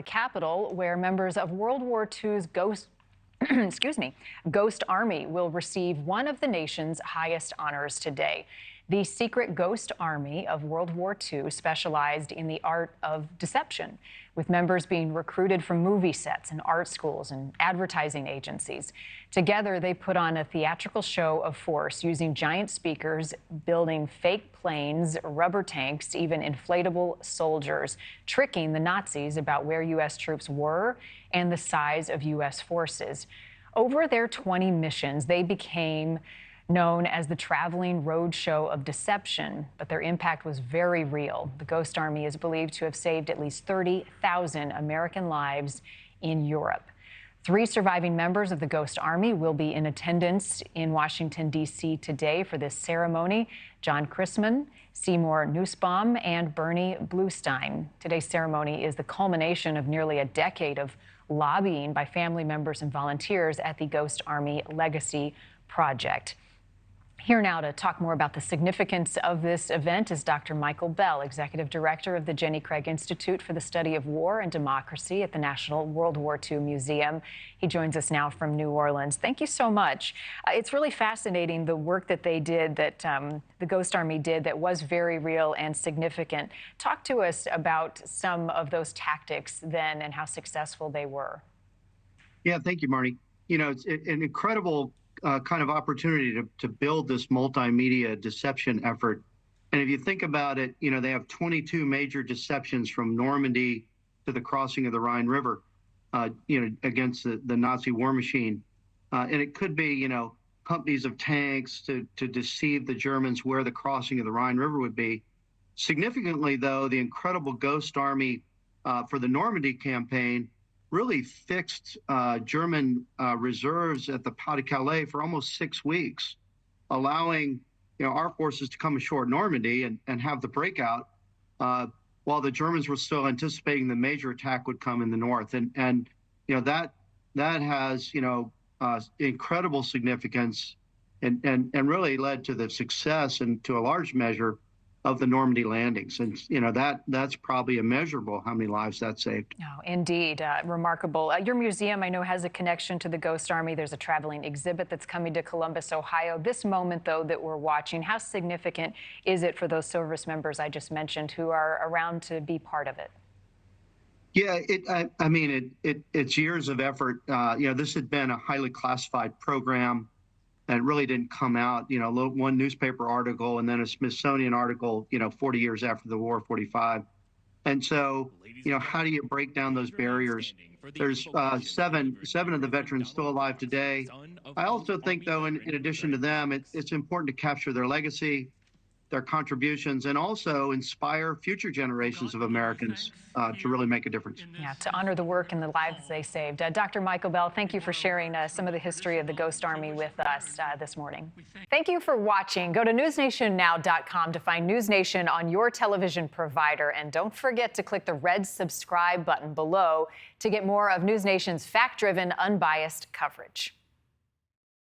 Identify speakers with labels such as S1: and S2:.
S1: the Capitol, where members of World War II's Ghost Army will receive one of the nation's highest honors today. The secret Ghost Army of World War II specialized in the art of deception, with members being recruited from movie sets and art schools and advertising agencies. Together, they put on a theatrical show of force using giant speakers, building fake planes, rubber tanks, even inflatable soldiers, tricking the Nazis about where U.S. troops were and the size of U.S. forces. Over their 20 missions, they became known as the traveling roadshow of deception, but their impact was very real. The Ghost Army is believed to have saved at least 30,000 American lives in Europe. 3 surviving members of the Ghost Army will be in attendance in Washington, D.C. today for this ceremony. John Chrisman, Seymour Nussbaum, and Bernie Bluestein. Today's ceremony is the culmination of nearly a decade of lobbying by family members and volunteers at the Ghost Army Legacy Project. Here now to talk more about the significance of this event is Dr. Michael Bell, Executive Director of the Jenny Craig Institute for the Study of War and Democracy at the National World War II Museum. He joins us now from New Orleans. Thank you so much. It's really fascinating, the work that they did, that the Ghost Army did, that was very real and significant. Talk to us about some of those tactics then and how successful they were.
S2: Yeah, thank you, Marni. You know, it's an incredible kind of opportunity to build this multimedia deception effort. And if you think about it, you know, they have 22 major deceptions from Normandy to the crossing of the Rhine River, you know, against the Nazi war machine. And it could be, you know, companies of tanks to deceive the Germans where the crossing of the Rhine River would be. Significantly, though, the incredible Ghost Army for the Normandy campaign really fixed German reserves at the Pas de Calais for almost 6 weeks, allowing our forces to come ashore at Normandy and have the breakout while the Germans were still anticipating the major attack would come in the north. And that has incredible significance and really led to the success and to a large measure of the Normandy landings. And, that's probably immeasurable how many lives that saved.
S1: Oh, indeed. Remarkable. Your museum, I know, has a connection to the Ghost Army. There's a traveling exhibit that's coming to Columbus, Ohio. This moment, though, that we're watching, how significant is it for those service members I just mentioned who are around to be part of it?
S2: Yeah, it's years of effort. This had been a highly classified program. And it really didn't come out, one newspaper article and then a Smithsonian article, 40 years after the war, 45. And so, how do you break down those barriers? There's seven of the veterans still alive today. I also think, though, in addition to them, it's important to capture their legacy, their contributions, and also inspire future generations of Americans to really make a difference.
S1: Yeah, to honor the work and the lives they saved. Dr. Michael Bell, thank you for sharing some of the history of the Ghost Army with us this morning. Thank you for watching. Go to NewsNationNow.com to find NewsNation on your television provider. And don't forget to click the red subscribe button below to get more of NewsNation's fact-driven, unbiased coverage.